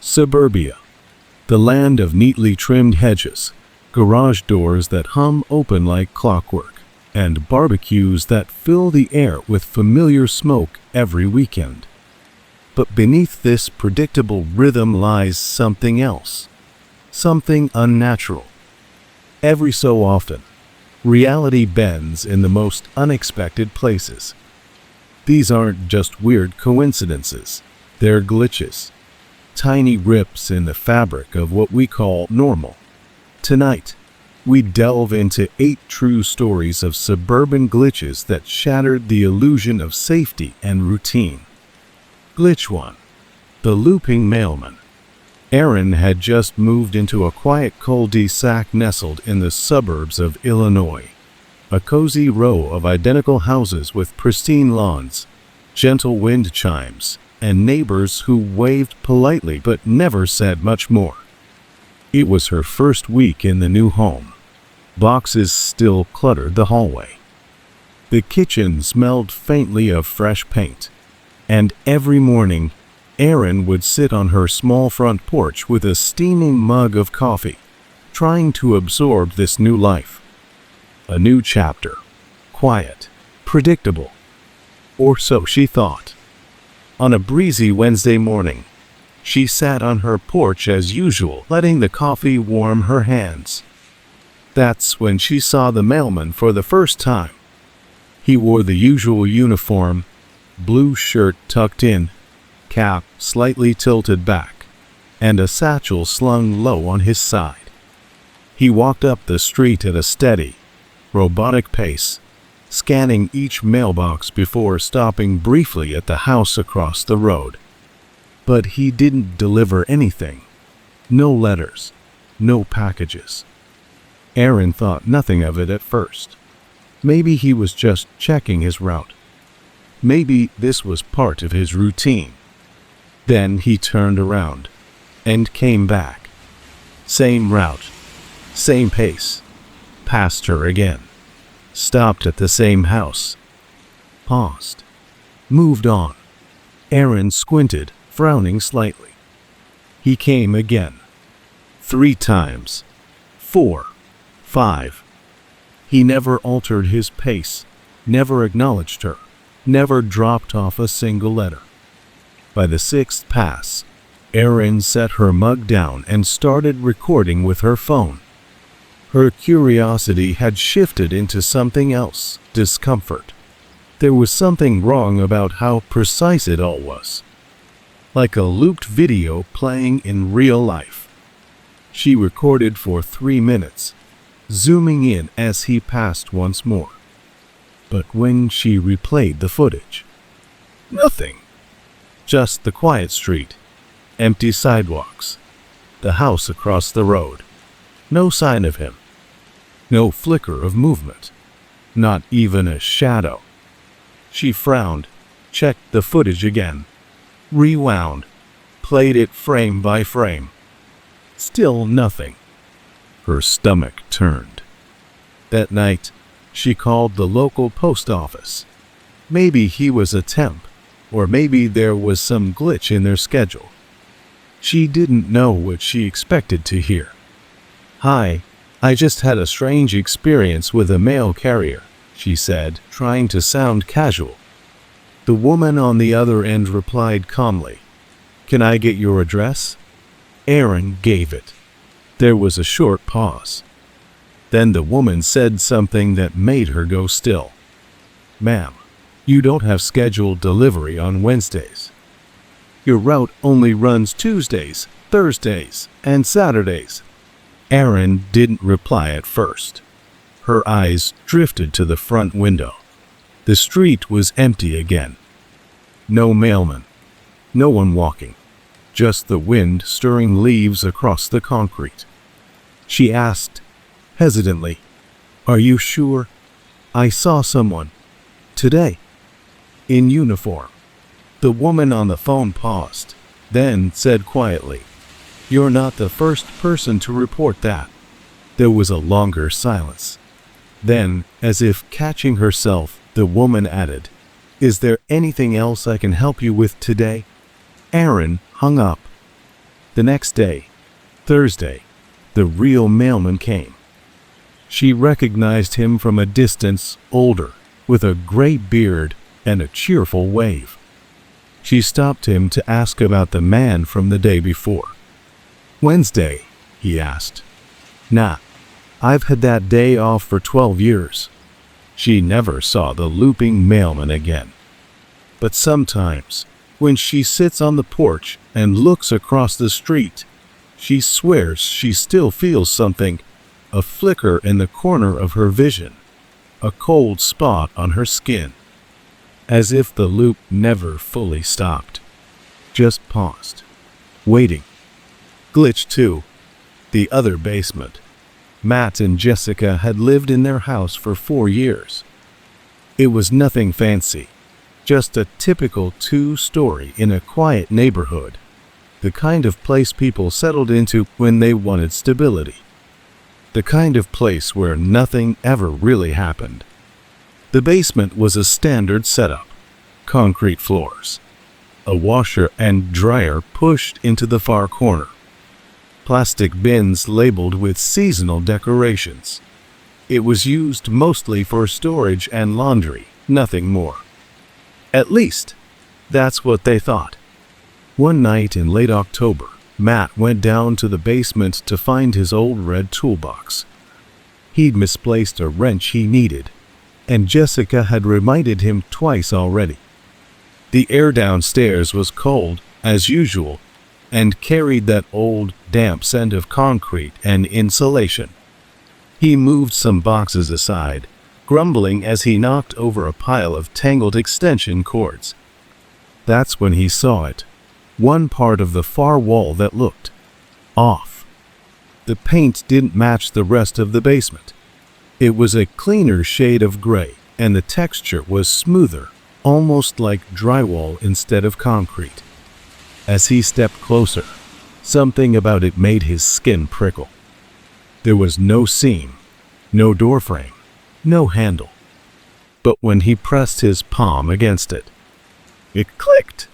Suburbia, the land of neatly trimmed hedges, garage doors that hum open like clockwork, and barbecues that fill the air with familiar smoke every weekend. But beneath this predictable rhythm lies something else, something unnatural. Every so often, reality bends in the most unexpected places. These aren't just weird coincidences, they're glitches, tiny rips in the fabric of what we call normal. Tonight, we delve into 8 true stories of suburban glitches that shattered the illusion of safety and routine. Glitch 1. The Looping Mailman. Aaron had just moved into a quiet cul-de-sac nestled in the suburbs of Illinois. A cozy row of identical houses with pristine lawns, gentle wind chimes, and neighbors who waved politely but never said much more. It was her first week in the new home. Boxes still cluttered the hallway. The kitchen smelled faintly of fresh paint, and every morning, Erin would sit on her small front porch with a steaming mug of coffee, trying to absorb this new life. A new chapter. Quiet. Predictable. Or so she thought. On a breezy Wednesday morning, she sat on her porch as usual, letting the coffee warm her hands. That's when she saw the mailman for the first time. He wore the usual uniform, blue shirt tucked in, cap slightly tilted back, and a satchel slung low on his side. He walked up the street at a steady, robotic pace, scanning each mailbox before stopping briefly at the house across the road. But he didn't deliver anything. No letters, no packages. Aaron thought nothing of it at first. Maybe he was just checking his route. Maybe this was part of his routine. Then he turned around and came back. Same route, same pace. Passed her again. Stopped at the same house. Paused. Moved on. Aaron squinted, frowning slightly. He came again. 3 times. 4. 5. He never altered his pace, never acknowledged her, never dropped off a single letter. By the 6th pass, Erin set her mug down and started recording with her phone. Her curiosity had shifted into something else, discomfort. There was something wrong about how precise it all was. Like a looped video playing in real life. She recorded for 3 minutes, zooming in as he passed once more. But when she replayed the footage, nothing. Just the quiet street, empty sidewalks, the house across the road. No sign of him. No flicker of movement. Not even a shadow. She frowned, checked the footage again, rewound, played it frame by frame. Still nothing. Her stomach turned. That night, she called the local post office. Maybe he was a temp, or maybe there was some glitch in their schedule. She didn't know what she expected to hear. "Hi, I just had a strange experience with a mail carrier," she said, trying to sound casual. The woman on the other end replied calmly, "Can I get your address?" Aaron gave it. There was a short pause. Then the woman said something that made her go still. "Ma'am, you don't have scheduled delivery on Wednesdays. Your route only runs Tuesdays, Thursdays, and Saturdays." Aaron didn't reply at first. Her eyes drifted to the front window. The street was empty again. No mailman. No one walking. Just the wind stirring leaves across the concrete. She asked, hesitantly, "Are you sure? I saw someone. Today. In uniform." The woman on the phone paused, then said quietly, "You're not the first person to report that." There was a longer silence. Then, as if catching herself, the woman added, "Is there anything else I can help you with today?" Aaron hung up. The next day, Thursday, the real mailman came. She recognized him from a distance, older, with a gray beard and a cheerful wave. She stopped him to ask about the man from the day before. "Wednesday?" he asked. "Nah, I've had that day off for 12 years. She never saw the looping mailman again. But sometimes, when she sits on the porch and looks across the street, she swears she still feels something, a flicker in the corner of her vision, a cold spot on her skin, as if the loop never fully stopped, just paused, waiting." Glitch 2, the other basement. Matt and Jessica had lived in their house for 4 years. It was nothing fancy, just a typical 2-story in a quiet neighborhood, the kind of place people settled into when they wanted stability, the kind of place where nothing ever really happened. The basement was a standard setup: concrete floors, a washer and dryer pushed into the far corner, plastic bins labeled with seasonal decorations. It was used mostly for storage and laundry, nothing more. At least, that's what they thought. One night in late October, Matt went down to the basement to find his old red toolbox. He'd misplaced a wrench he needed, and Jessica had reminded him twice already. The air downstairs was cold, as usual, and carried that old, damp scent of concrete and insulation. He moved some boxes aside, grumbling as he knocked over a pile of tangled extension cords. That's when he saw it, one part of the far wall that looked off. The paint didn't match the rest of the basement. It was a cleaner shade of gray, and the texture was smoother, almost like drywall instead of concrete. As he stepped closer, something about it made his skin prickle. There was no seam, no door frame, no handle. But when he pressed his palm against it, it clicked.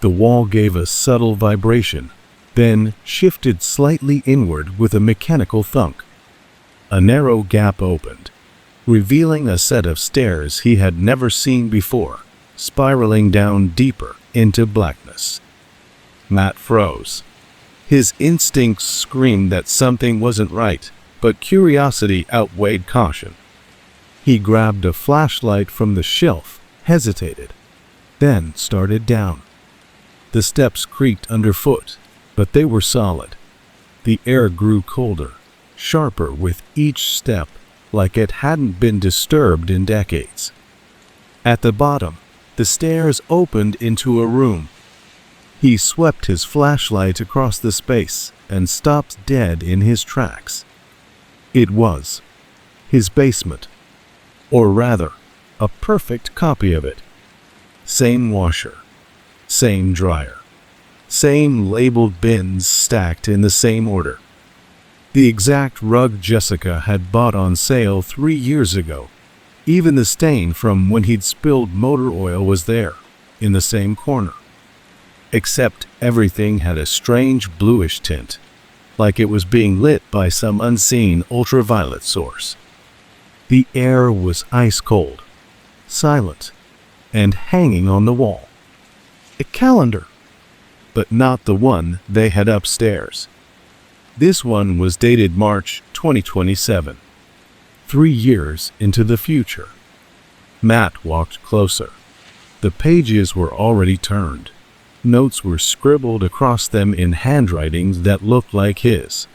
The wall gave a subtle vibration, then shifted slightly inward with a mechanical thunk. A narrow gap opened, revealing a set of stairs he had never seen before, spiraling down deeper into blackness. Matt froze. His instincts screamed that something wasn't right, but curiosity outweighed caution. He grabbed a flashlight from the shelf, hesitated, then started down. The steps creaked underfoot, but they were solid. The air grew colder, sharper with each step, like it hadn't been disturbed in decades. At the bottom, the stairs opened into a room. He swept his flashlight across the space and stopped dead in his tracks. It was his basement, or rather, a perfect copy of it. Same washer, same dryer, same labeled bins stacked in the same order. The exact rug Jessica had bought on sale 3 years ago. Even the stain from when he'd spilled motor oil was there, in the same corner. Except everything had a strange bluish tint, like it was being lit by some unseen ultraviolet source. The air was ice cold, silent, and hanging on the wall. A calendar, but not the one they had upstairs. This one was dated March 2027, 3 years into the future. Matt walked closer. The pages were already turned. Notes were scribbled across them in handwriting that looked like his.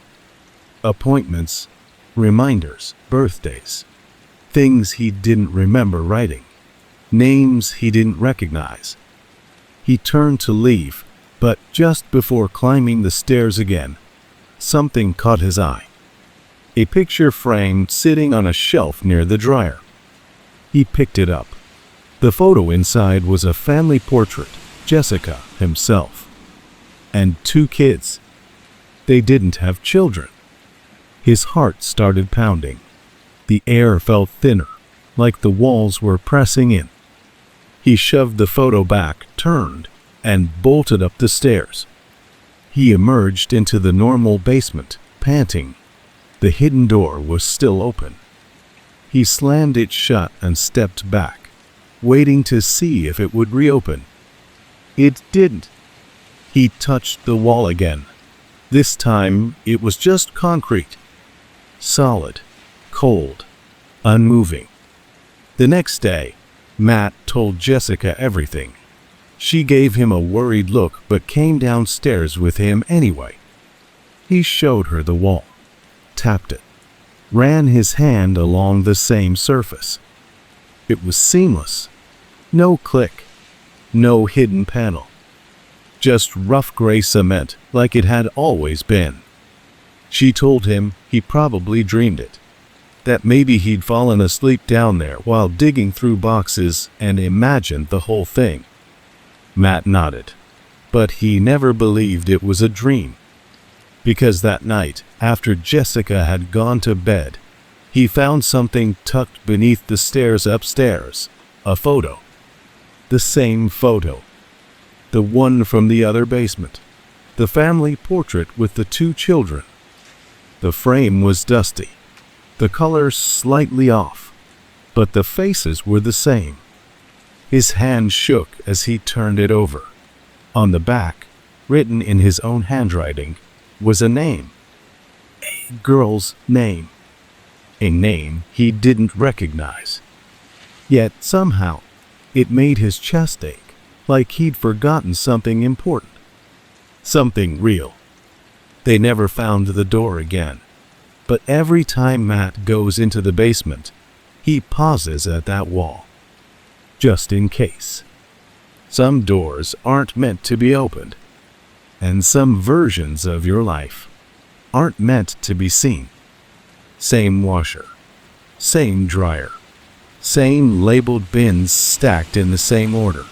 Appointments, reminders, birthdays, things he didn't remember writing, names he didn't recognize. He turned to leave, but just before climbing the stairs again, something caught his eye. A picture frame sitting on a shelf near the dryer. He picked it up. The photo inside was a family portrait, Jessica himself, and 2 kids. They didn't have children. His heart started pounding. The air felt thinner, like the walls were pressing in. He shoved the photo back, turned, and bolted up the stairs. He emerged into the normal basement, panting. The hidden door was still open. He slammed it shut and stepped back, waiting to see if it would reopen. It didn't. He touched the wall again. This time, it was just concrete. Solid, cold, unmoving. The next day, Matt told Jessica everything. She gave him a worried look but came downstairs with him anyway. He showed her the wall, tapped it, ran his hand along the same surface. It was seamless. No click, no hidden panel. Just rough gray cement like it had always been. She told him he probably dreamed it, that maybe he'd fallen asleep down there while digging through boxes and imagined the whole thing. Matt nodded, but he never believed it was a dream. Because that night, after Jessica had gone to bed, he found something tucked beneath the stairs upstairs, a photo. The same photo. The one from the other basement. The family portrait with the 2 children. The frame was dusty, the colors slightly off, but the faces were the same. His hand shook as he turned it over. On the back, written in his own handwriting, was a name. A girl's name. A name he didn't recognize. Yet somehow, it made his chest ache, like he'd forgotten something important. Something real. They never found the door again. But every time Matt goes into the basement, he pauses at that wall. Just in case. Some doors aren't meant to be opened. And some versions of your life aren't meant to be seen. Same washer. Same dryer. Same labeled bins stacked in the same order.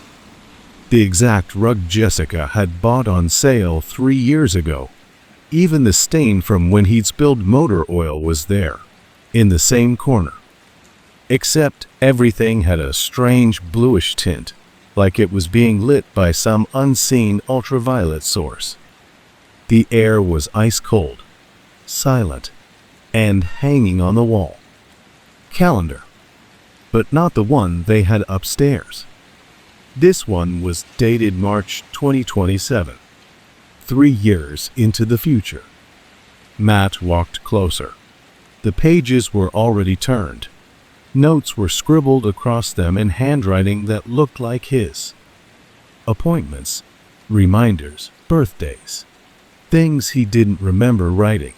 The exact rug Jessica had bought on sale 3 years ago. Even the stain from when he'd spilled motor oil was there, in the same corner. Except everything had a strange bluish tint, like it was being lit by some unseen ultraviolet source. The air was ice cold, silent, and hanging on the wall. Calendar, but not the one they had upstairs. This one was dated March 2027, 3 years into the future. Matt walked closer. The pages were already turned. Notes were scribbled across them in handwriting that looked like his. Appointments, reminders, birthdays, things he didn't remember writing,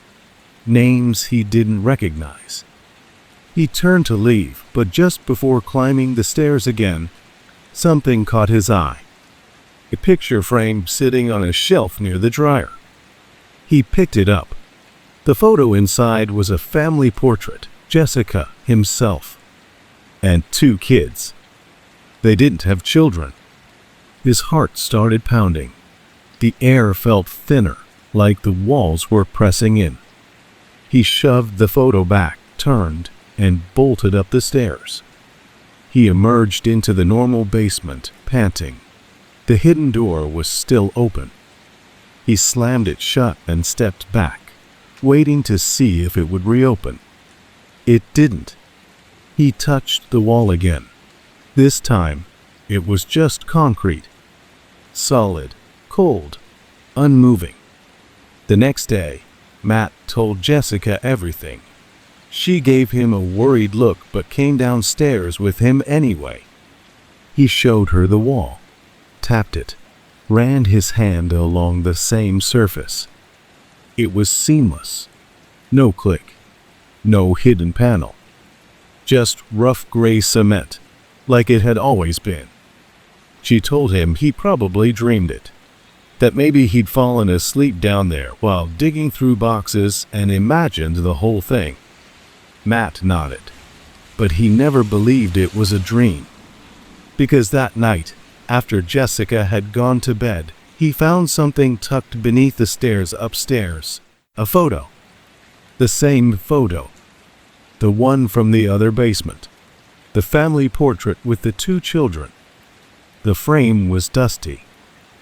names he didn't recognize. He turned to leave, but just before climbing the stairs again, something caught his eye. A picture frame sitting on a shelf near the dryer. He picked it up. The photo inside was a family portrait, Jessica, himself, and 2 kids. They didn't have children. His heart started pounding. The air felt thinner, like the walls were pressing in. He shoved the photo back, turned, and bolted up the stairs. He emerged into the normal basement, panting. The hidden door was still open. He slammed it shut and stepped back, waiting to see if it would reopen. It didn't. He touched the wall again. This time, it was just concrete. Solid, cold, unmoving. The next day, Matt told Jessica everything. She gave him a worried look but came downstairs with him anyway. He showed her the wall, tapped it, ran his hand along the same surface. It was seamless. No click, no hidden panel. Just rough gray cement, like it had always been. She told him he probably dreamed it, that maybe he'd fallen asleep down there while digging through boxes and imagined the whole thing. Matt nodded, but he never believed it was a dream. Because that night, after Jessica had gone to bed, he found something tucked beneath the stairs upstairs, a photo. The same photo. The one from the other basement. The family portrait with the 2 children. The frame was dusty,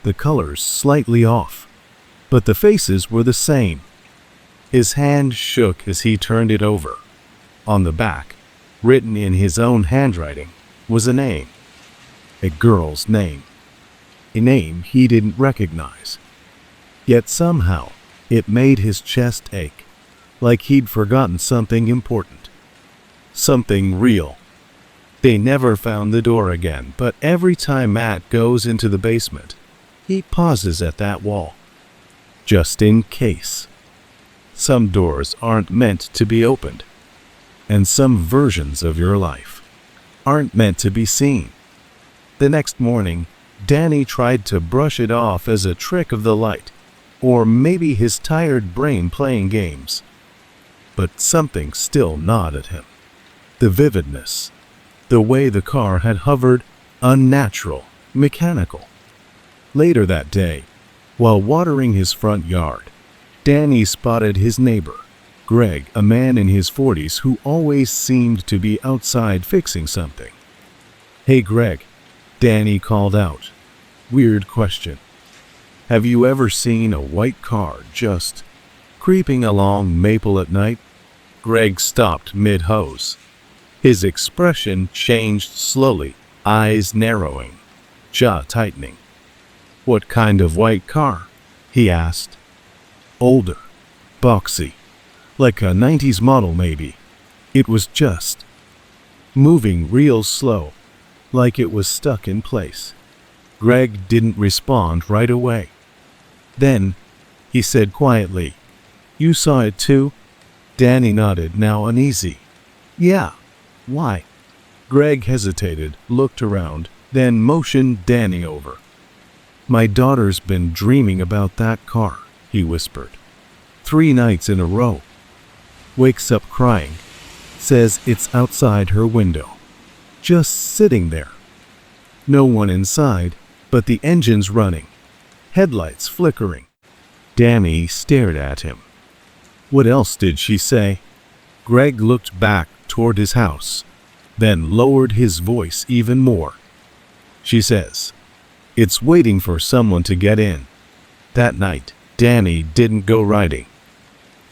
the colors slightly off, but the faces were the same. His hand shook as he turned it over. On the back, written in his own handwriting, was a name. A girl's name. A name he didn't recognize. Yet somehow, it made his chest ache, like he'd forgotten something important. Something real. They never found the door again, but every time Matt goes into the basement, he pauses at that wall. Just in case. Some doors aren't meant to be opened, and some versions of your life aren't meant to be seen. The next morning, Danny tried to brush it off as a trick of the light, or maybe his tired brain playing games. But something still gnawed at him. The vividness, the way the car had hovered, unnatural, mechanical. Later that day, while watering his front yard, Danny spotted his neighbor, Greg, a man in his 40s who always seemed to be outside fixing something. "Hey Greg," Danny called out. "Weird question. Have you ever seen a white car just creeping along Maple at night?" Greg stopped mid-hose. His expression changed slowly, eyes narrowing, jaw tightening. "What kind of white car?" he asked. "Older, boxy, like a 90s model maybe. It was just moving real slow, like it was stuck in place." Greg didn't respond right away. Then, he said quietly, "You saw it too?" Danny nodded, now uneasy. "Yeah. Why?" Greg hesitated, looked around, then motioned Danny over. "My daughter's been dreaming about that car," he whispered. 3 nights in a row. Wakes up crying. Says it's outside her window. Just sitting there. No one inside, but the engine's running. Headlights flickering. Danny stared at him. "What else did she say?" Greg looked back toward his house, then lowered his voice even more. "She says it's waiting for someone to get in." That night, Danny didn't go riding.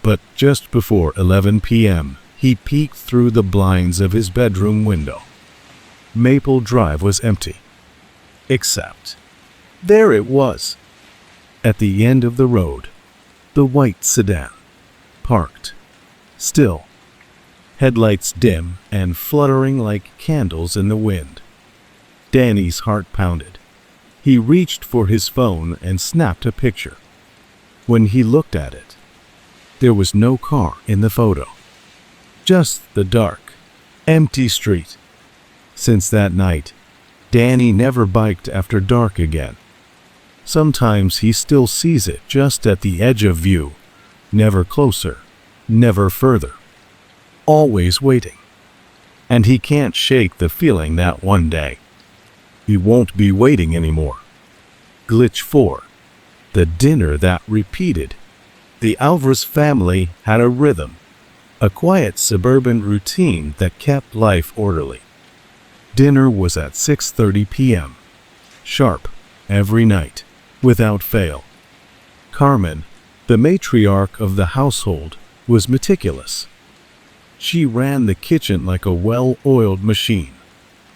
But just before 11 p.m., he peeked through the blinds of his bedroom window. Maple Drive was empty. Except there it was. At the end of the road, the white sedan, parked, still, headlights dim and fluttering like candles in the wind. Danny's heart pounded. He reached for his phone and snapped a picture. When he looked at it, there was no car in the photo. Just the dark, empty street. Since that night, Danny never biked after dark again. Sometimes he still sees it just at the edge of view, never closer, never further. Always waiting. And he can't shake the feeling that one day he won't be waiting anymore. Glitch 4. The dinner that repeated. The Alvarez family had a rhythm, a quiet suburban routine that kept life orderly. Dinner was at 6:30 p.m. Sharp, every night, without fail. Carmen, the matriarch of the household, was meticulous. She ran the kitchen like a well-oiled machine.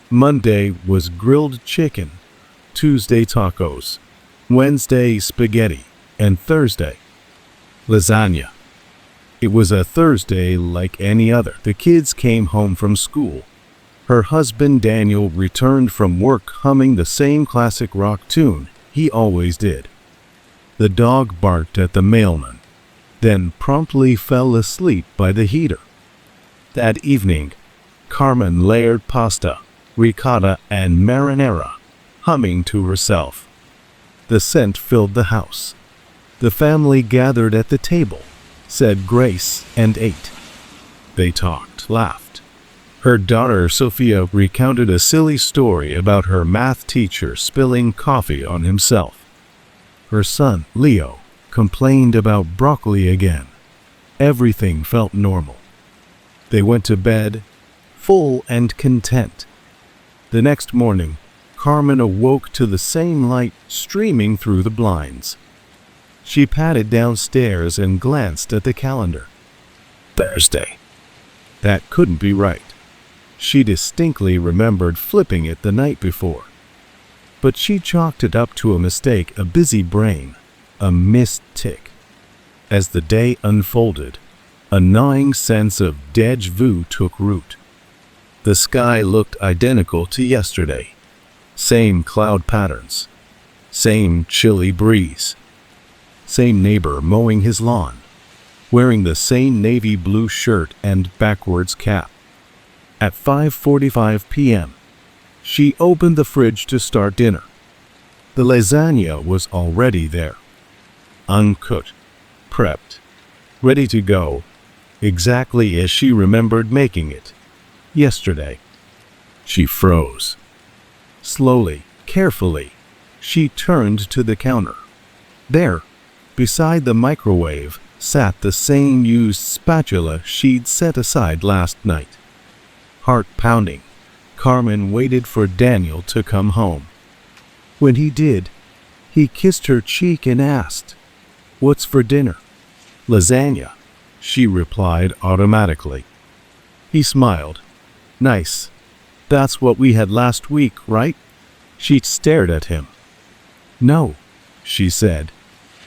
Monday was grilled chicken, Tuesday tacos, Wednesday spaghetti, and Thursday lasagna. It was a Thursday like any other. The kids came home from school. Her husband Daniel returned from work humming the same classic rock tune he always did. The dog barked at the mailman, then promptly fell asleep by the heater. That evening, Carmen layered pasta, ricotta, and marinara, humming to herself. The scent filled the house. The family gathered at the table, said grace, and ate. They talked, laughed. Her daughter Sophia recounted a silly story about her math teacher spilling coffee on himself. Her son, Leo, complained about broccoli again. Everything felt normal. They went to bed, full and content. The next morning, Carmen awoke to the same light streaming through the blinds. She padded downstairs and glanced at the calendar. Thursday. That couldn't be right. She distinctly remembered flipping it the night before. But she chalked it up to a mistake, a busy brain, a missed tick. As the day unfolded, a gnawing sense of déjà vu took root. The sky looked identical to yesterday. Same cloud patterns. Same chilly breeze. Same neighbor mowing his lawn, wearing the same navy blue shirt and backwards cap. At 5:45 p.m., she opened the fridge to start dinner. The lasagna was already there. Uncooked, prepped, ready to go, exactly as she remembered making it yesterday. She froze. Slowly, carefully, she turned to the counter. There, beside the microwave, sat the same used spatula she'd set aside last night. Heart pounding, Carmen waited for Daniel to come home. When he did, he kissed her cheek and asked, "What's for dinner?" "Lasagna," she replied automatically. He smiled. "Nice. That's what we had last week, right?" She stared at him. "No," she said.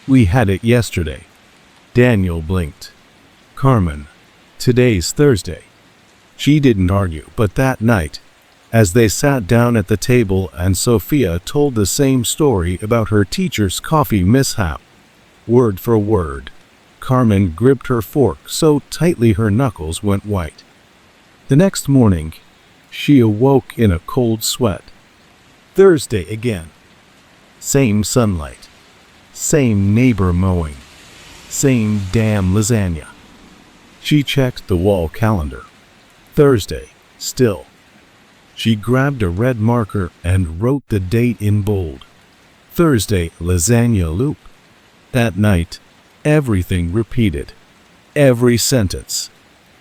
"We had it yesterday." Daniel blinked. "Carmen, today's Thursday." She didn't argue, but that night, as they sat down at the table and Sophia told the same story about her teacher's coffee mishap, word for word, Carmen gripped her fork so tightly her knuckles went white. The next morning, she awoke in a cold sweat. Thursday again. Same sunlight. Same neighbor mowing. Same damn lasagna. She checked the wall calendar. Thursday, still. She grabbed a red marker and wrote the date in bold. Thursday, lasagna loop. That night, everything repeated. Every sentence.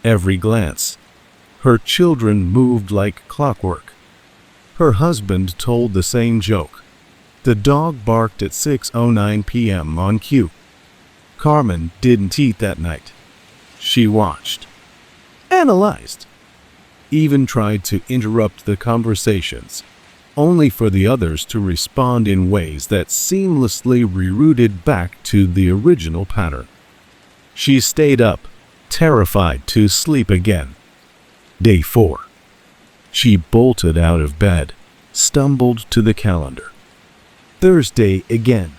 Every glance. Her children moved like clockwork. Her husband told the same joke. The dog barked at 6:09 p.m. on cue. Carmen didn't eat that night. She watched. Analyzed. Even tried to interrupt the conversations, only for the others to respond in ways that seamlessly rerouted back to the original pattern. She stayed up, terrified to sleep again. Day 4. She bolted out of bed, stumbled to the calendar. Thursday again.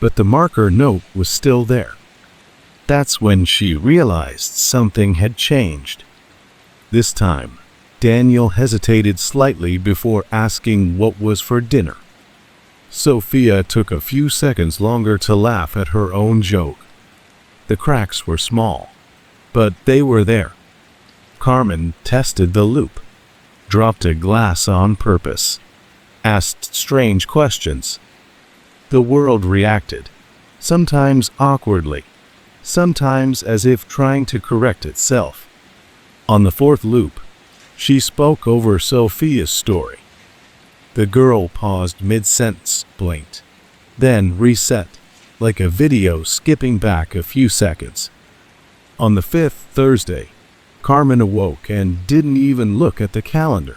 But the marker note was still there. That's when she realized something had changed. This time, Daniel hesitated slightly before asking what was for dinner. Sophia took a few seconds longer to laugh at her own joke. The cracks were small, but they were there. Carmen tested the loop, dropped a glass on purpose, asked strange questions. The world reacted, sometimes awkwardly, sometimes as if trying to correct itself. On the 4th loop, she spoke over Sophia's story. The girl paused mid-sentence, blinked, then reset, like a video skipping back a few seconds. On the 5th Thursday, Carmen awoke and didn't even look at the calendar.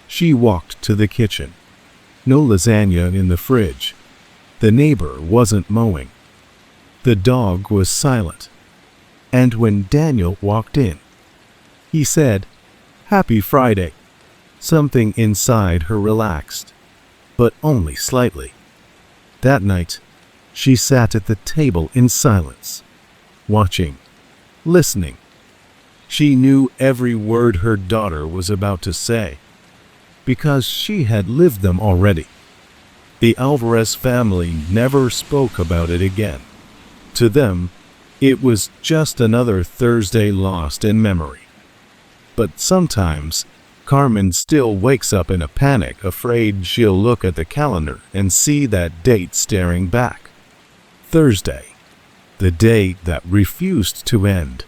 She walked to the kitchen. No lasagna in the fridge. The neighbor wasn't mowing. The dog was silent. And when Daniel walked in, he said, "Happy Friday." Something inside her relaxed, but only slightly. That night, she sat at the table in silence, watching, listening. She knew every word her daughter was about to say, because she had lived them already. The Alvarez family never spoke about it again. To them, it was just another Thursday lost in memory. But sometimes, Carmen still wakes up in a panic, afraid she'll look at the calendar and see that date staring back. Thursday, the day that refused to end.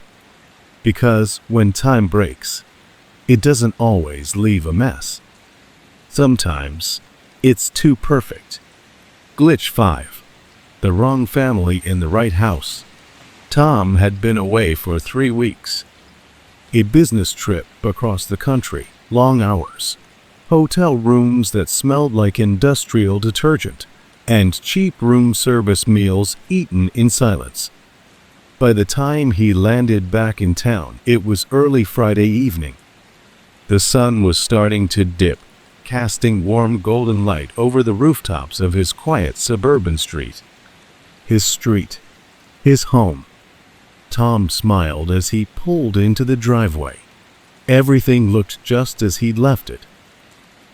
Because when time breaks, it doesn't always leave a mess. Sometimes, it's too perfect. Glitch 5. The wrong family in the right house. Tom had been away for 3 weeks. A business trip across the country, long hours, hotel rooms that smelled like industrial detergent, and cheap room service meals eaten in silence. By the time he landed back in town, it was early Friday evening. The sun was starting to dip, casting warm golden light over the rooftops of his quiet suburban street. His street. His home. Tom smiled as he pulled into the driveway. Everything looked just as he'd left it.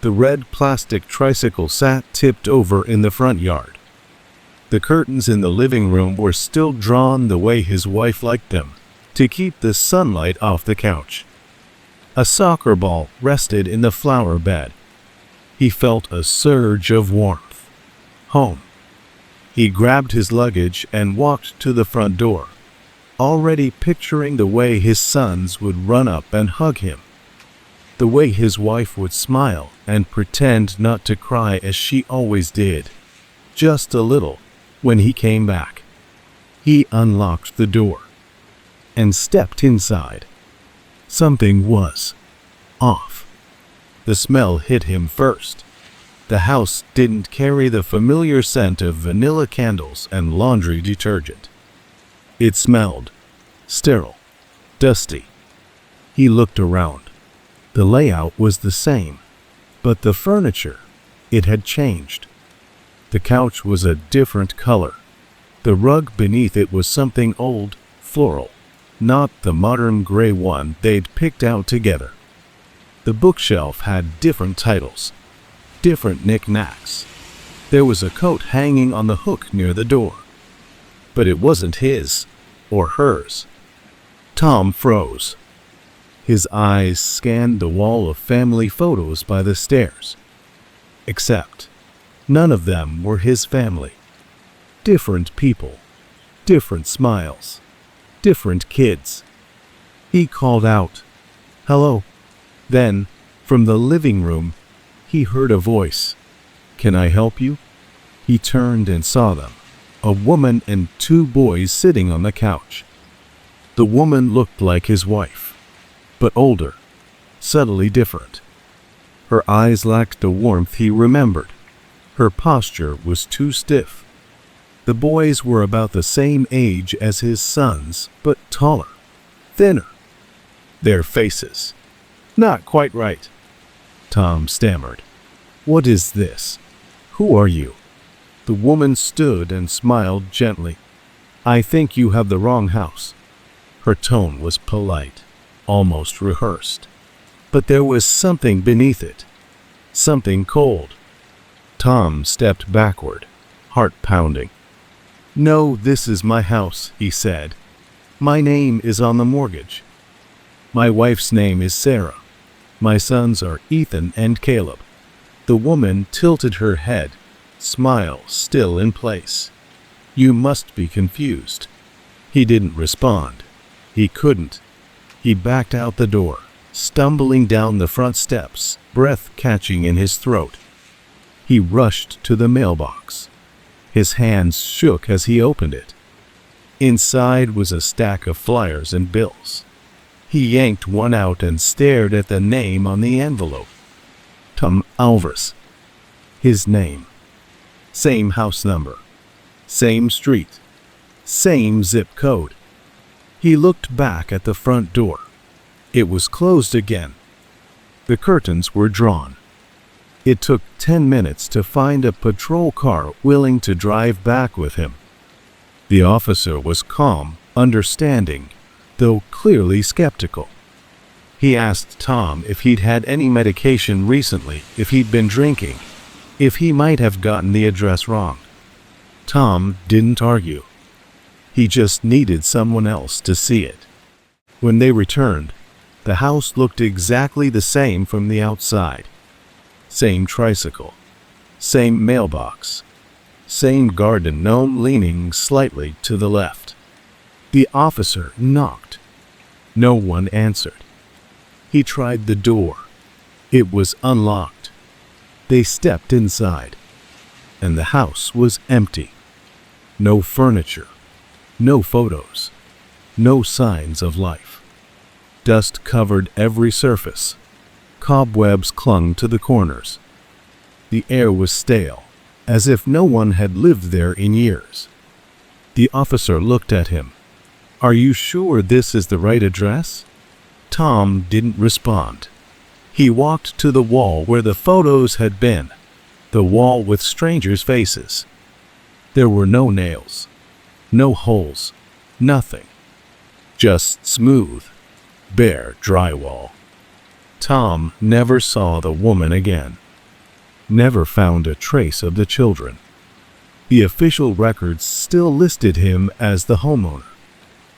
The red plastic tricycle sat tipped over in the front yard. The curtains in the living room were still drawn the way his wife liked them, to keep the sunlight off the couch. A soccer ball rested in the flower bed. He felt a surge of warmth. Home. He grabbed his luggage and walked to the front door, already picturing the way his sons would run up and hug him. The way his wife would smile and pretend not to cry as she always did. Just a little. When he came back, he unlocked the door and stepped inside. Something was off. The smell hit him first. The house didn't carry the familiar scent of vanilla candles and laundry detergent. It smelled sterile, dusty. He looked around. The layout was the same, but the furniture, it had changed. The couch was a different color. The rug beneath it was something old, floral, not the modern gray one they'd picked out together. The bookshelf had different titles, different knickknacks. There was a coat hanging on the hook near the door. But it wasn't his or hers. Tom froze. His eyes scanned the wall of family photos by the stairs. Except none of them were his family. Different people, different smiles, different kids. He called out, "Hello." Then, from the living room, he heard a voice. "Can I help you?" He turned and saw them, a woman and 2 boys sitting on the couch. The woman looked like his wife, but older, subtly different. Her eyes lacked the warmth he remembered. Her posture was too stiff. The boys were about the same age as his sons, but taller, thinner. Their faces, not quite right. Tom stammered. "What is this? Who are you?" The woman stood and smiled gently. "I think you have the wrong house." Her tone was polite, almost rehearsed. But there was something beneath it, something cold. Tom stepped backward, heart pounding. "No, this is my house," he said. "My name is on the mortgage. My wife's name is Sarah. My sons are Ethan and Caleb." The woman tilted her head, smile still in place. "You must be confused." He didn't respond. He couldn't. He backed out the door, stumbling down the front steps, breath catching in his throat. He rushed to the mailbox. His hands shook as he opened it. Inside was a stack of flyers and bills. He yanked one out and stared at the name on the envelope. Tom Alvarez. His name. Same house number. Same street. Same zip code. He looked back at the front door. It was closed again. The curtains were drawn. It took 10 minutes to find a patrol car willing to drive back with him. The officer was calm, understanding, though clearly skeptical. He asked Tom if he'd had any medication recently, if he'd been drinking, if he might have gotten the address wrong. Tom didn't argue. He just needed someone else to see it. When they returned, the house looked exactly the same from the outside. Same tricycle, same mailbox, same garden gnome leaning slightly to the left. The officer knocked. No one answered. He tried the door. It was unlocked. They stepped inside, and the house was empty. No furniture. No photos. No signs of life. Dust covered every surface. Cobwebs clung to the corners. The air was stale, as if no one had lived there in years. The officer looked at him. "Are you sure this is the right address?" Tom didn't respond. He walked to the wall where the photos had been, the wall with strangers' faces. There were no nails, no holes, nothing. Just smooth, bare drywall. Tom never saw the woman again. Never found a trace of the children. The official records still listed him as the homeowner,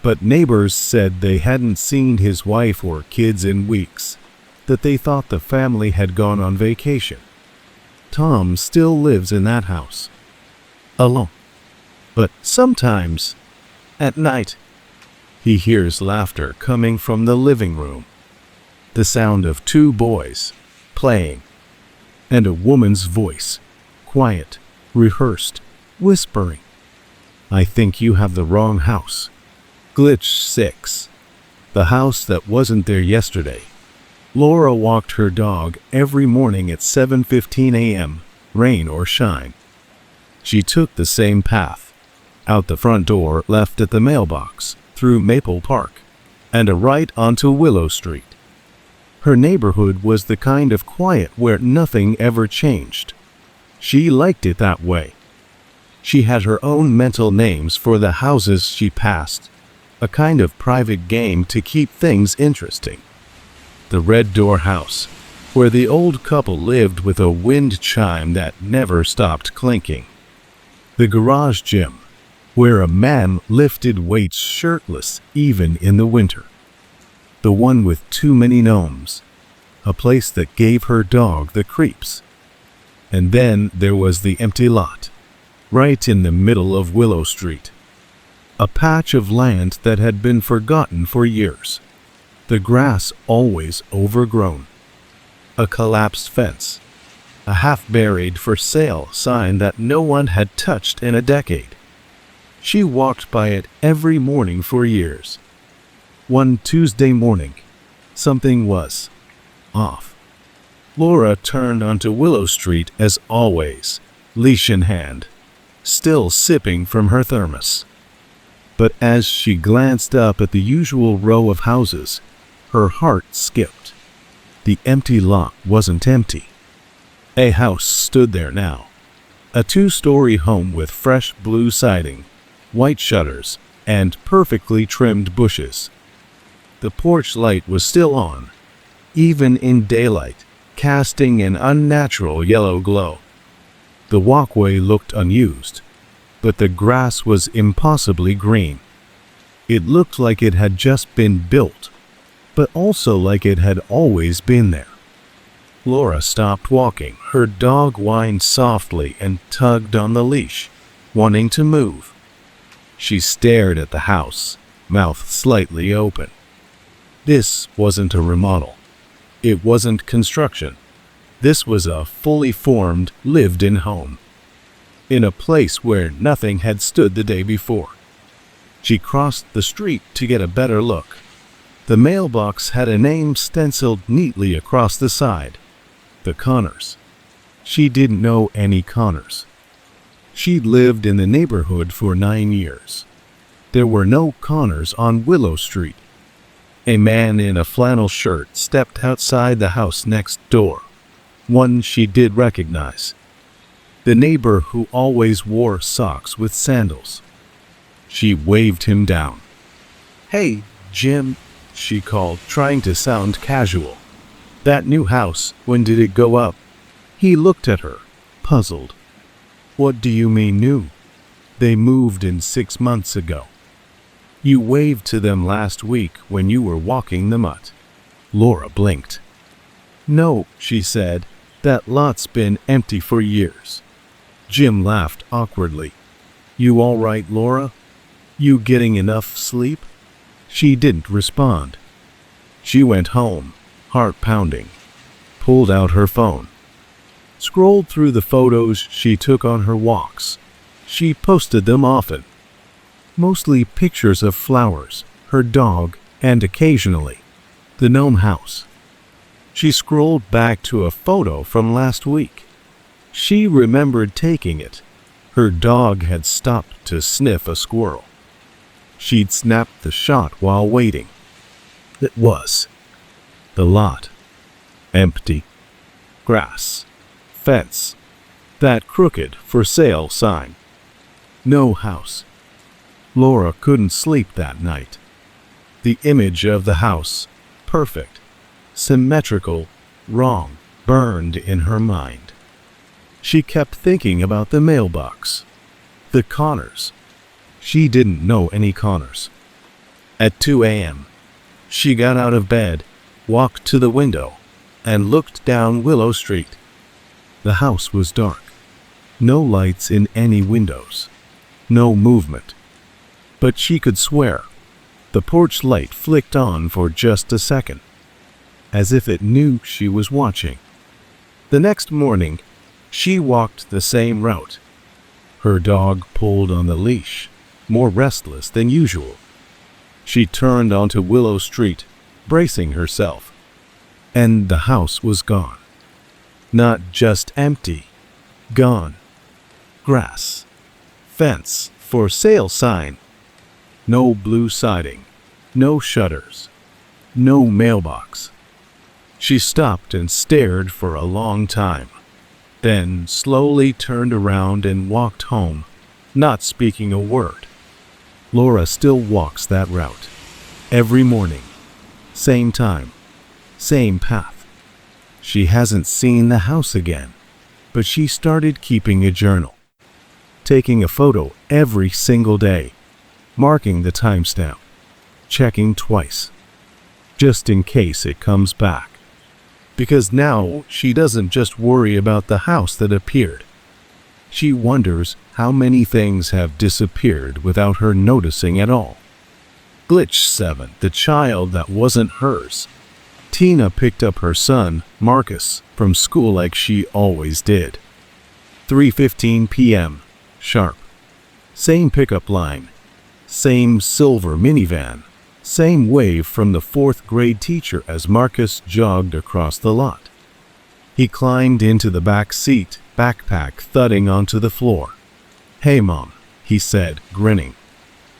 but neighbors said they hadn't seen his wife or kids in weeks, that they thought the family had gone on vacation. Tom still lives in that house, alone. But sometimes, at night, he hears laughter coming from the living room, the sound of two boys playing, and a woman's voice, quiet, rehearsed, whispering, "I think you have the wrong house." Glitch 6. The house that wasn't there yesterday. Laura walked her dog every morning at 7:15 a.m., rain or shine. She took the same path, out the front door left at the mailbox, through Maple Park, and a right onto Willow Street. Her neighborhood was the kind of quiet where nothing ever changed. She liked it that way. She had her own mental names for the houses she passed, a kind of private game to keep things interesting. The Red Door House, where the old couple lived with a wind chime that never stopped clinking. The Garage Gym, where a man lifted weights shirtless even in the winter. The one with too many gnomes, a place that gave her dog the creeps. And then there was the empty lot, right in the middle of Willow Street. A patch of land that had been forgotten for years. The grass always overgrown. A collapsed fence. A half-buried for sale sign that no one had touched in a decade. She walked by it every morning for years. One Tuesday morning, something was off. Laura turned onto Willow Street as always, leash in hand, still sipping from her thermos. But as she glanced up at the usual row of houses, her heart skipped. The empty lot wasn't empty. A house stood there now. A 2-story home with fresh blue siding, white shutters, and perfectly trimmed bushes. The porch light was still on, even in daylight, casting an unnatural yellow glow. The walkway looked unused, but the grass was impossibly green. It looked like it had just been built, but also like it had always been there. Laura stopped walking. Her dog whined softly and tugged on the leash, wanting to move. She stared at the house, mouth slightly open. This wasn't a remodel. It wasn't construction. This was a fully formed, lived-in home, in a place where nothing had stood the day before. She crossed the street to get a better look. The mailbox had a name stenciled neatly across the side. The Connors. She didn't know any Connors. She'd lived in the neighborhood for 9 years. There were no Connors on Willow Street. A man in a flannel shirt stepped outside the house next door, one she did recognize. The neighbor who always wore socks with sandals. She waved him down. "Hey, Jim," she called, trying to sound casual. "That new house, when did it go up?" He looked at her, puzzled. "What do you mean new? They moved in 6 months ago. You waved to them last week when you were walking the mutt." Laura blinked. "No," she said, "that lot's been empty for years." Jim laughed awkwardly. "You all right, Laura? You getting enough sleep?" She didn't respond. She went home, heart pounding, pulled out her phone, scrolled through the photos she took on her walks. She posted them often, mostly pictures of flowers, her dog, and occasionally the gnome house. She scrolled back to a photo from last week. She remembered taking it. Her dog had stopped to sniff a squirrel. She'd snapped the shot while waiting. It was the lot. Empty. Grass. Fence. That crooked for sale sign. No house. Laura couldn't sleep that night. The image of the house, perfect, symmetrical, wrong, burned in her mind. She kept thinking about the mailbox. The Connors. She didn't know any Connors. At 2 a.m., she got out of bed, walked to the window, and looked down Willow Street. The house was dark. No lights in any windows. No movement. But she could swear the porch light flicked on for just a second, as if it knew she was watching. The next morning, she walked the same route. Her dog pulled on the leash, more restless than usual. She turned onto Willow Street, bracing herself, and the house was gone. Not just empty, gone. Grass, fence, for sale sign. No blue siding, no shutters, no mailbox. She stopped and stared for a long time, then slowly turned around and walked home, not speaking a word. Laura still walks that route. Every morning. Same time. Same path. She hasn't seen the house again, but she started keeping a journal. Taking a photo every single day. Marking the timestamp. Checking twice. Just in case it comes back. Because now she doesn't just worry about the house that appeared. She wonders how many things have disappeared without her noticing at all. Glitch 7, the child that wasn't hers. Tina picked up her son, Marcus, from school like she always did. 3:15 p.m. Sharp. Same pickup line. Same silver minivan. Same wave from the 4th grade teacher as Marcus jogged across the lot. He climbed into the back seat, backpack thudding onto the floor. "Hey, Mom," he said, grinning.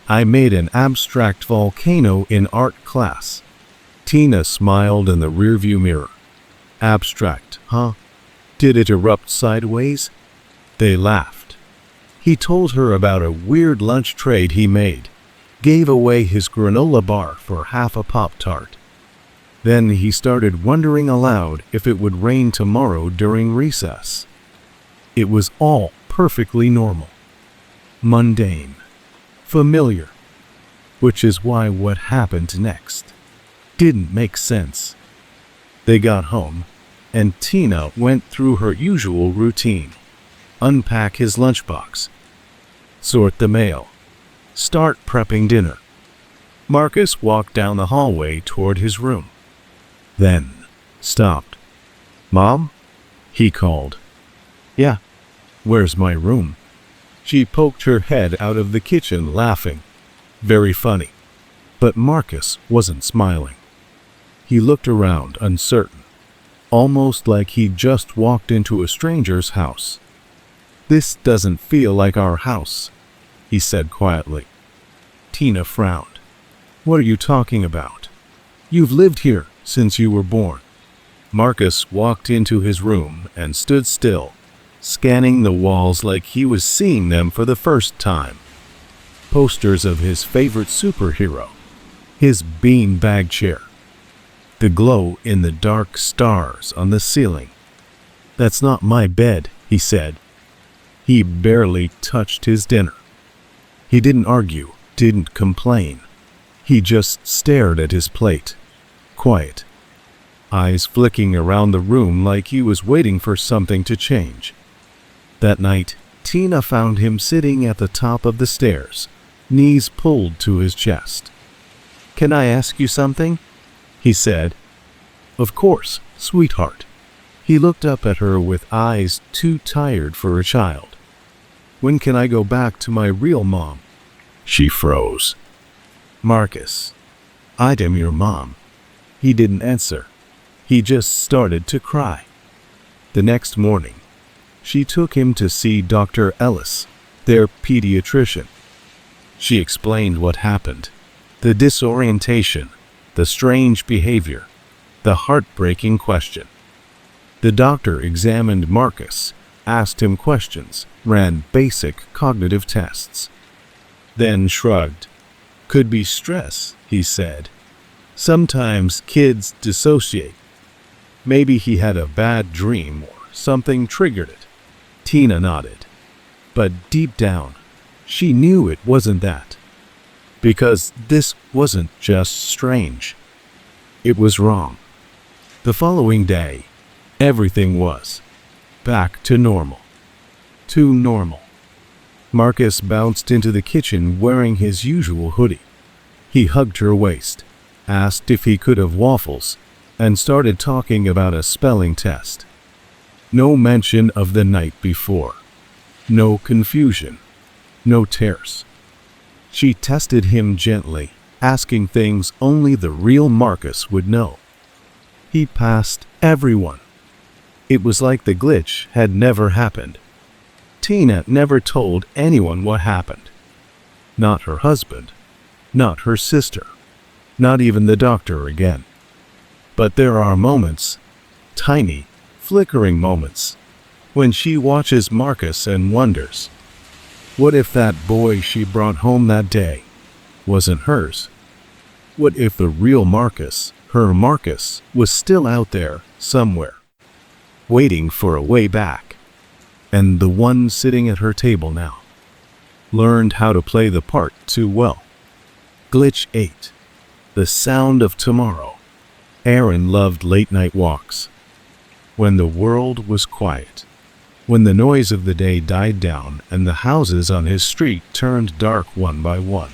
"I made an abstract volcano in art class." Tina smiled in the rearview mirror. "Abstract, huh? Did it erupt sideways?" They laughed. He told her about a weird lunch trade he made. Gave away his granola bar for half a Pop-Tart. Then he started wondering aloud if it would rain tomorrow during recess. It was all perfectly normal. Mundane. Familiar. Which is why what happened next didn't make sense. They got home, and Tina went through her usual routine. Unpack his lunchbox. Sort the mail. Start prepping dinner. Marcus walked down the hallway toward his room. Then stopped. "Mom?" he called. "Yeah." "Where's my room?" She poked her head out of the kitchen, laughing. Very funny. But Marcus wasn't smiling. He looked around, uncertain, almost like he'd just walked into a stranger's house. "This doesn't feel like our house," he said quietly. Tina frowned. "What are you talking about? You've lived here since you were born." Marcus walked into his room and stood still, scanning the walls like he was seeing them for the first time. Posters of his favorite superhero, his beanbag chair, the glow in the dark stars on the ceiling. "That's not my bed," he said. He barely touched his dinner. He didn't argue, didn't complain. He just stared at his plate, quiet, eyes flicking around the room like he was waiting for something to change. That night, Tina found him sitting at the top of the stairs, knees pulled to his chest. "Can I ask you something?" he said. "Of course, sweetheart." He looked up at her with eyes too tired for a child. When can I go back to my real mom? She froze. Marcus, I am your mom. He didn't answer. He just started to cry. The next morning, she took him to see Dr. Ellis, their pediatrician. She explained what happened, the disorientation, the strange behavior, the heartbreaking question. The doctor examined Marcus, asked him questions, ran basic cognitive tests. Then shrugged. Could be stress, he said. Sometimes kids dissociate. Maybe he had a bad dream or something triggered it. Tina nodded. But deep down, she knew it wasn't that. Because this wasn't just strange. It was wrong. The following day, everything was back to normal. Too normal. Marcus bounced into the kitchen wearing his usual hoodie. He hugged her waist, asked if he could have waffles, and started talking about a spelling test. No mention of the night before. No confusion. No tears. She tested him gently, asking things only the real Marcus would know. He passed everyone. It was like the glitch had never happened. Tina never told anyone what happened. Not her husband, not her sister, not even the doctor again. But there are moments, tiny, flickering moments, when she watches Marcus and wonders, what if that boy she brought home that day wasn't hers? What if the real Marcus, her Marcus, was still out there somewhere, waiting for a way back? And the one sitting at her table now learned how to play the part too well. Glitch 8. The sound of tomorrow. Aaron loved late-night walks. When the world was quiet. When the noise of the day died down and the houses on his street turned dark one by one.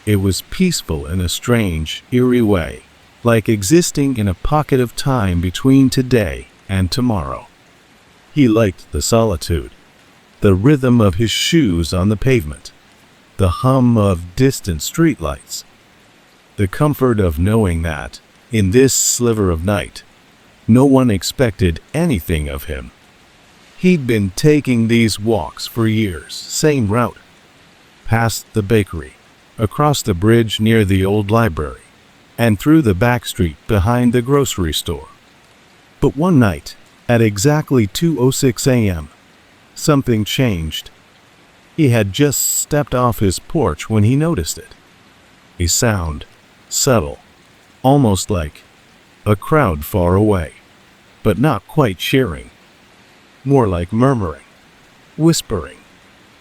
It was peaceful in a strange, eerie way, like existing in a pocket of time between today and tomorrow. He liked the solitude, the rhythm of his shoes on the pavement, the hum of distant streetlights, the comfort of knowing that, in this sliver of night, no one expected anything of him. He'd been taking these walks for years, same route, past the bakery, across the bridge near the old library, and through the back street behind the grocery store. But one night, at exactly 2:06 a.m., something changed. He had just stepped off his porch when he noticed it. A sound, subtle, almost like a crowd far away, but not quite cheering. More like murmuring, whispering,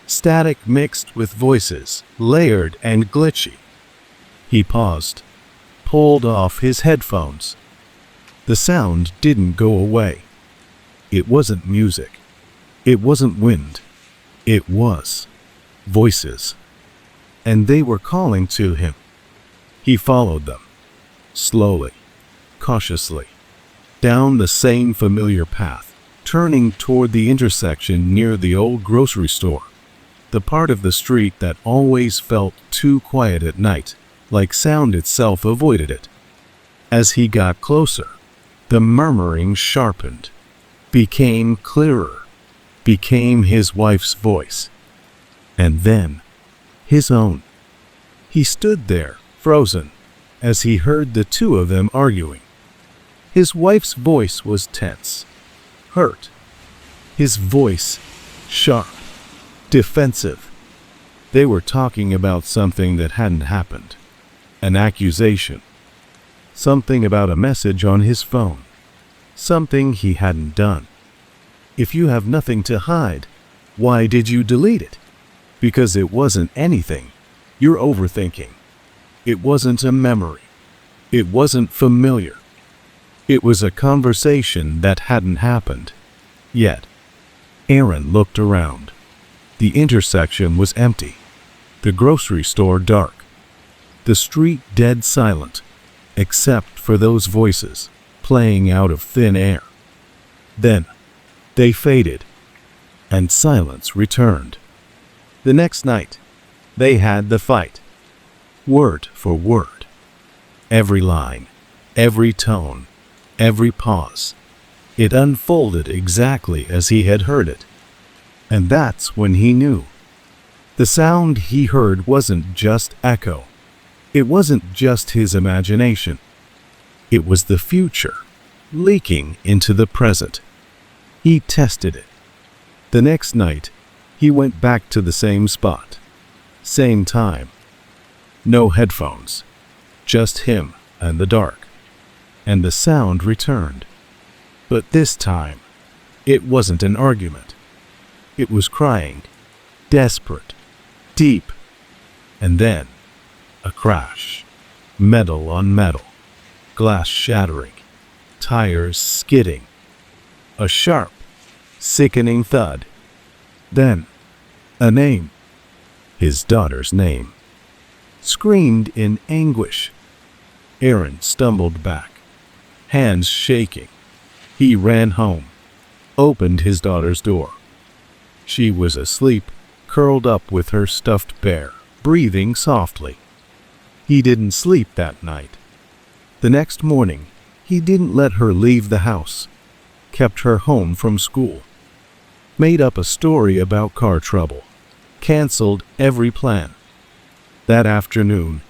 static mixed with voices, layered and glitchy. He paused, pulled off his headphones. The sound didn't go away. It wasn't music. It wasn't wind. It was voices. And they were calling to him. He followed them, slowly, cautiously, down the same familiar path, turning toward the intersection near the old grocery store, the part of the street that always felt too quiet at night, like sound itself avoided it. As he got closer, the murmuring sharpened, became clearer, became his wife's voice, and then his own. He stood there, frozen, as he heard the two of them arguing. His wife's voice was tense, hurt. His voice sharp, defensive. They were talking about something that hadn't happened. An accusation. Something about a message on his phone. Something he hadn't done. If you have nothing to hide, why did you delete it? Because it wasn't anything. You're overthinking. It wasn't a memory. It wasn't familiar. It was a conversation that hadn't happened yet. Aaron looked around. The intersection was empty. The grocery store dark. The street dead silent, except for those voices playing out of thin air. Then they faded, and silence returned. The next night, they had the fight. Word for word. Every line, every tone, every pause. It unfolded exactly as he had heard it. And that's when he knew. The sound he heard wasn't just echo. It wasn't just his imagination. It was the future, leaking into the present. He tested it. The next night, he went back to the same spot. Same time. No headphones. Just him and the dark. And the sound returned. But this time, it wasn't an argument. It was crying, desperate, deep. And then, a crash. Metal on metal. Glass shattering. Tires skidding. A sharp, sickening thud. Then, a name. His daughter's name. Screamed in anguish. Aaron stumbled back, hands shaking. He ran home, opened his daughter's door. She was asleep, curled up with her stuffed bear, breathing softly. He didn't sleep that night. The next morning, he didn't let her leave the house, kept her home from school, made up a story about car trouble, canceled every plan. That afternoon,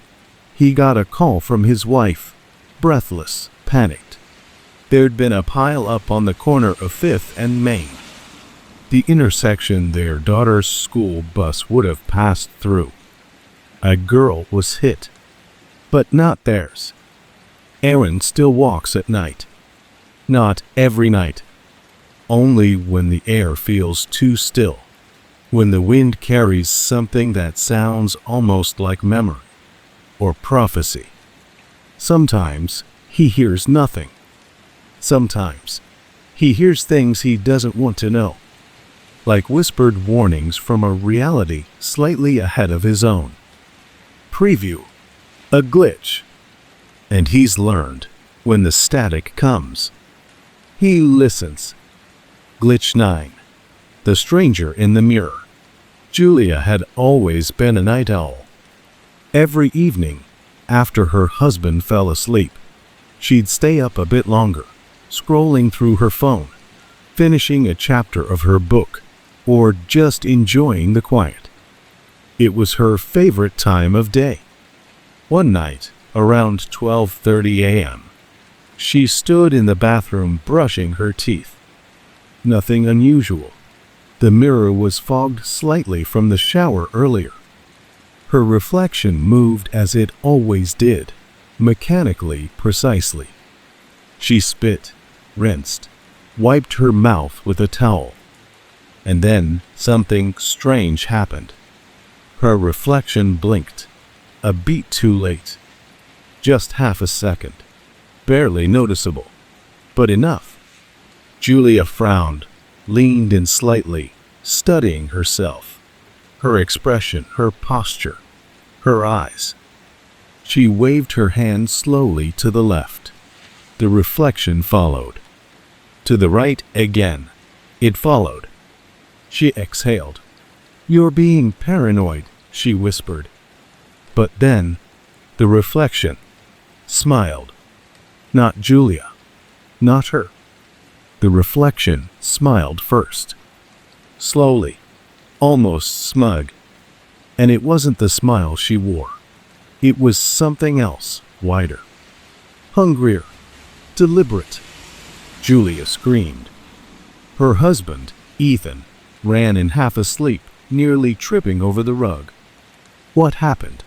he got a call from his wife, breathless, panicked. There'd been a pile-up on the corner of 5th and Main, the intersection their daughter's school bus would have passed through. A girl was hit, but not theirs. Aaron still walks at night. Not every night. Only when the air feels too still. When the wind carries something that sounds almost like memory or prophecy. Sometimes he hears nothing. Sometimes he hears things he doesn't want to know, like whispered warnings from a reality slightly ahead of his own. Preview. A glitch. And he's learned when the static comes. He listens. Glitch 9. The stranger in the mirror. Julia had always been a night owl. Every evening, after her husband fell asleep, she'd stay up a bit longer, scrolling through her phone, finishing a chapter of her book, or just enjoying the quiet. It was her favorite time of day. One night, around 12:30 a.m., she stood in the bathroom brushing her teeth. Nothing unusual. The mirror was fogged slightly from the shower earlier. Her reflection moved as it always did, mechanically precisely. She spit, rinsed, wiped her mouth with a towel. And then something strange happened. Her reflection blinked, a beat too late. Just half a second. Barely noticeable, but enough. Julia frowned, leaned in slightly, studying herself. Her expression, her posture, her eyes. She waved her hand slowly to the left. The reflection followed. To the right again. It followed. She exhaled. "You're being paranoid," she whispered. But then, the reflection smiled. Not Julia. Not her. The reflection smiled first. Slowly, almost smug. And it wasn't the smile she wore. It was something else, wider. Hungrier. Deliberate. Julia screamed. Her husband, Ethan, ran in half asleep, nearly tripping over the rug. What happened?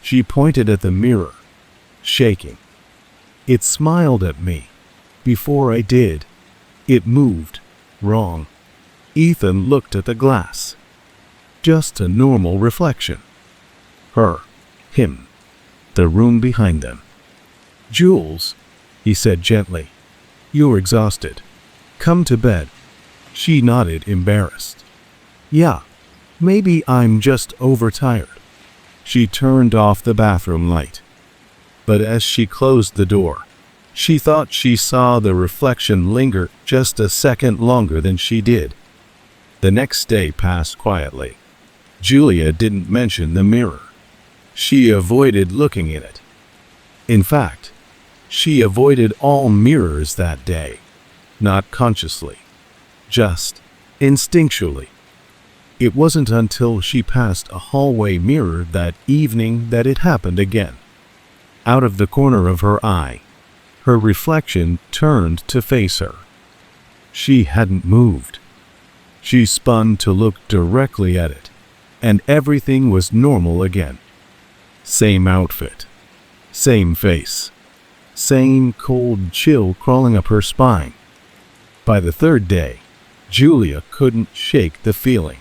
She pointed at the mirror, shaking. It smiled at me. Before I did. It moved. Wrong. Ethan looked at the glass. Just a normal reflection. Her. Him. The room behind them. "Jules," he said gently. "You're exhausted. Come to bed." She nodded, embarrassed. "Yeah, maybe I'm just overtired." She turned off the bathroom light. But as she closed the door, she thought she saw the reflection linger just a second longer than she did. The next day passed quietly. Julia didn't mention the mirror. She avoided looking in it. In fact, she avoided all mirrors that day, not consciously, just instinctually. It wasn't until she passed a hallway mirror that evening that it happened again. Out of the corner of her eye, her reflection turned to face her. She hadn't moved. She spun to look directly at it, and everything was normal again. Same outfit, same face, same cold chill crawling up her spine. By the third day, Julia couldn't shake the feeling.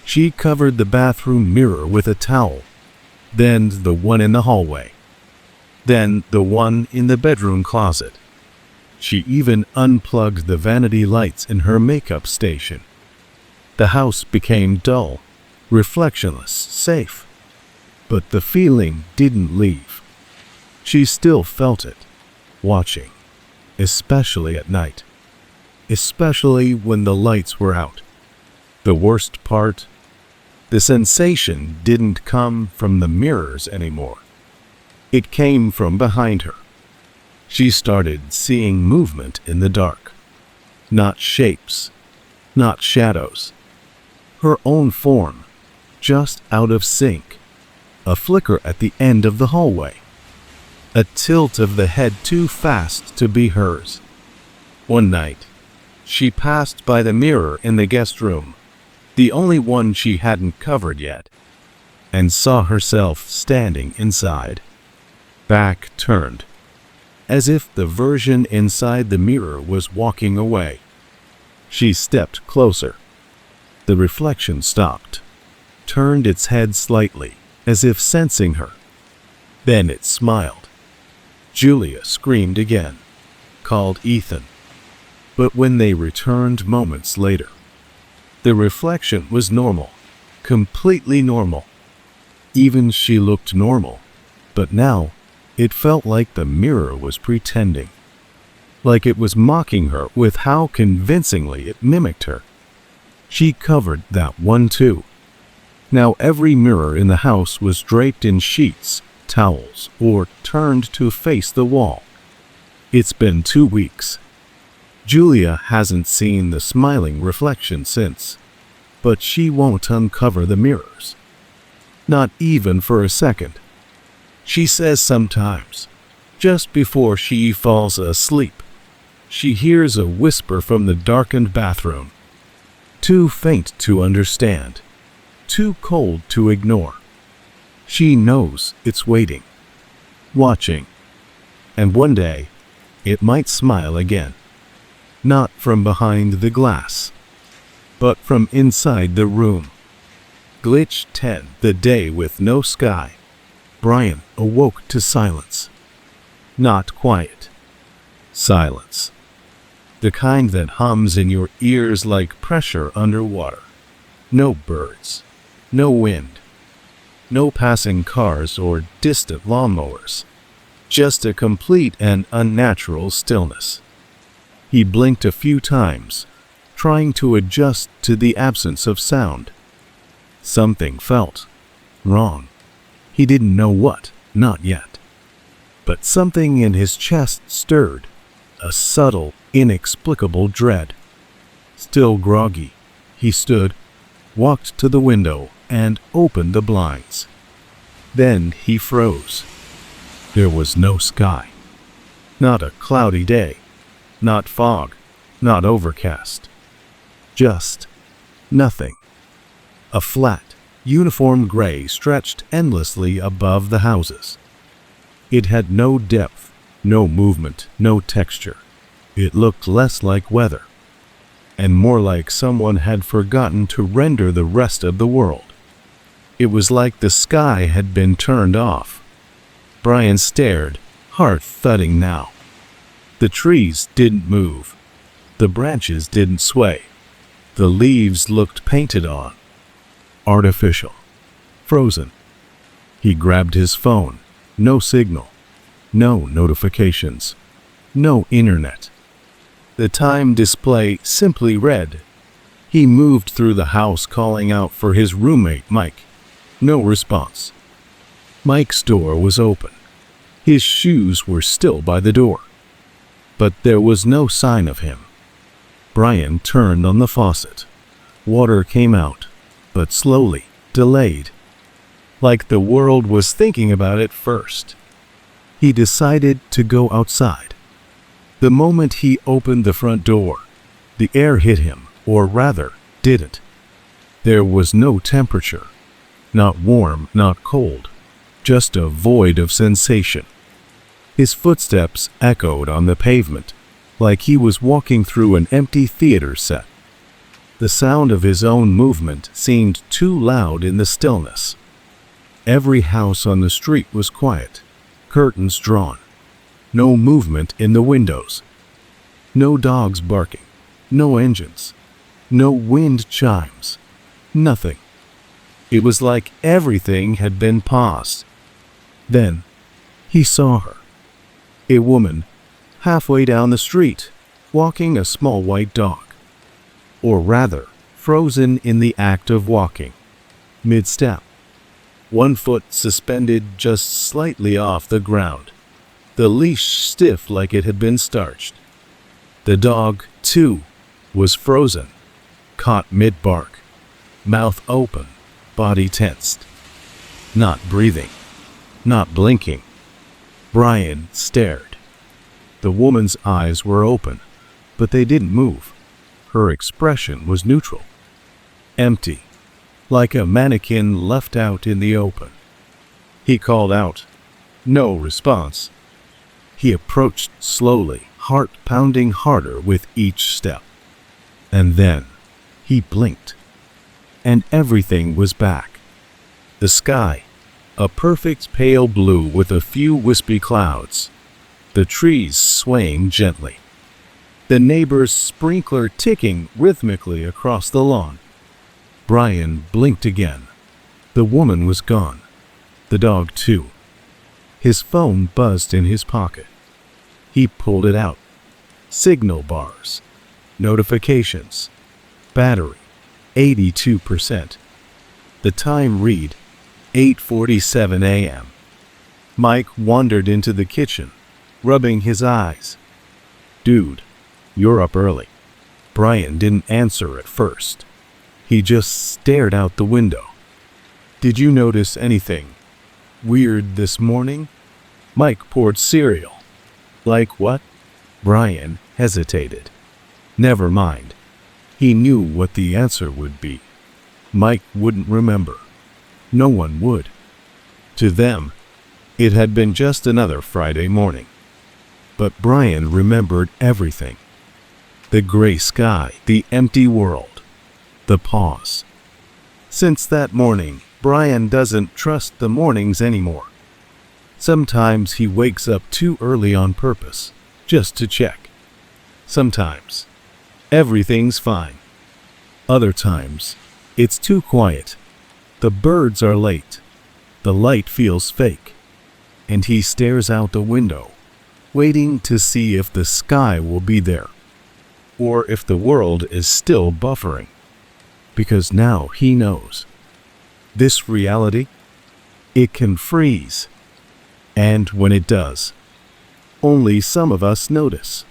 She covered the bathroom mirror with a towel, then the one in the hallway, then the one in the bedroom closet. She even unplugged the vanity lights in her makeup station. The house became dull, reflectionless, safe. But the feeling didn't leave. She still felt it, watching, especially at night, especially when the lights were out. The worst part, the sensation didn't come from the mirrors anymore. It came from behind her. She started seeing movement in the dark. Not shapes, not shadows. Her own form, just out of sync. A flicker at the end of the hallway. A tilt of the head too fast to be hers. One night, she passed by the mirror in the guest room, the only one she hadn't covered yet, and saw herself standing inside, back turned, as if the version inside the mirror was walking away. She stepped closer. The reflection stopped, turned its head slightly, as if sensing her. Then it smiled. Julia screamed again, called Ethan. But when they returned moments later, the reflection was normal, completely normal. Even she looked normal, but now it felt like the mirror was pretending, like it was mocking her with how convincingly it mimicked her. She covered that one too. Now every mirror in the house was draped in sheets, towels, or turned to face the wall. It's been 2 weeks. Julia hasn't seen the smiling reflection since, but she won't uncover the mirrors. Not even for a second. She says sometimes, just before she falls asleep, she hears a whisper from the darkened bathroom. Too faint to understand, too cold to ignore. She knows it's waiting, watching, and one day it might smile again. Not from behind the glass, but from inside the room. Glitch 10. The day with no sky. Brian awoke to silence. Not quiet. Silence. The kind that hums in your ears like pressure underwater. No birds. No wind. No passing cars or distant lawnmowers. Just a complete and unnatural stillness. He blinked a few times, trying to adjust to the absence of sound. Something felt wrong. He didn't know what, not yet. But something in his chest stirred, a subtle, inexplicable dread. Still groggy, he stood, walked to the window, and opened the blinds. Then he froze. There was no sky. Not a cloudy day. Not fog. Not overcast. Just nothing. A flat, uniform gray stretched endlessly above the houses. It had no depth, no movement, no texture. It looked less like weather, and more like someone had forgotten to render the rest of the world. It was like the sky had been turned off. Brian stared, heart thudding now. The trees didn't move. The branches didn't sway. The leaves looked painted on. Artificial. Frozen. He grabbed his phone. No signal. No notifications. No internet. The time display simply read He moved through the house calling out for his roommate, Mike. No response. Mike's door was open. His shoes were still by the door. But there was no sign of him. Brian turned on the faucet. Water came out, but slowly, delayed. Like the world was thinking about it first. He decided to go outside. The moment he opened the front door, the air hit him, or rather, didn't. There was no temperature. Not warm, not cold. Just a void of sensation. His footsteps echoed on the pavement, like he was walking through an empty theater set. The sound of his own movement seemed too loud in the stillness. Every house on the street was quiet, curtains drawn. No movement in the windows. No dogs barking. No engines. No wind chimes. Nothing. It was like everything had been paused. Then, he saw her. A woman, halfway down the street, walking a small white dog. Or rather, frozen in the act of walking, mid-step. One foot suspended just slightly off the ground, the leash stiff like it had been starched. The dog, too, was frozen, caught mid-bark, mouth open, body tensed. Not breathing, not blinking. Brian stared. The woman's eyes were open, but they didn't move. Her expression was neutral. Empty, like a mannequin left out in the open. He called out. No response. He approached slowly, heart pounding harder with each step. And then, he blinked. And everything was back. The sky, a perfect pale blue with a few wispy clouds. The trees swaying gently. The neighbor's sprinkler ticking rhythmically across the lawn. Brian blinked again. The woman was gone. The dog, too. His phone buzzed in his pocket. He pulled it out. Signal bars. Notifications. Battery, 82%. The time read, 8:47 a.m. Mike wandered into the kitchen, rubbing his eyes. Dude, you're up early. Brian didn't answer at first. He just stared out the window. Did you notice anything weird this morning? Mike poured cereal. Like what? Brian hesitated. Never mind. He knew what the answer would be. Mike wouldn't remember. No one would. To them, it had been just another Friday morning. But Brian remembered everything. The gray sky, the empty world, the pause. Since that morning, Brian doesn't trust the mornings anymore. Sometimes he wakes up too early on purpose, just to check. Sometimes, everything's fine. Other times, it's too quiet. The birds are late. The light feels fake. And he stares out the window, waiting to see if the sky will be there, or if the world is still buffering. Because now he knows. This reality, it can freeze. And when it does, only some of us notice.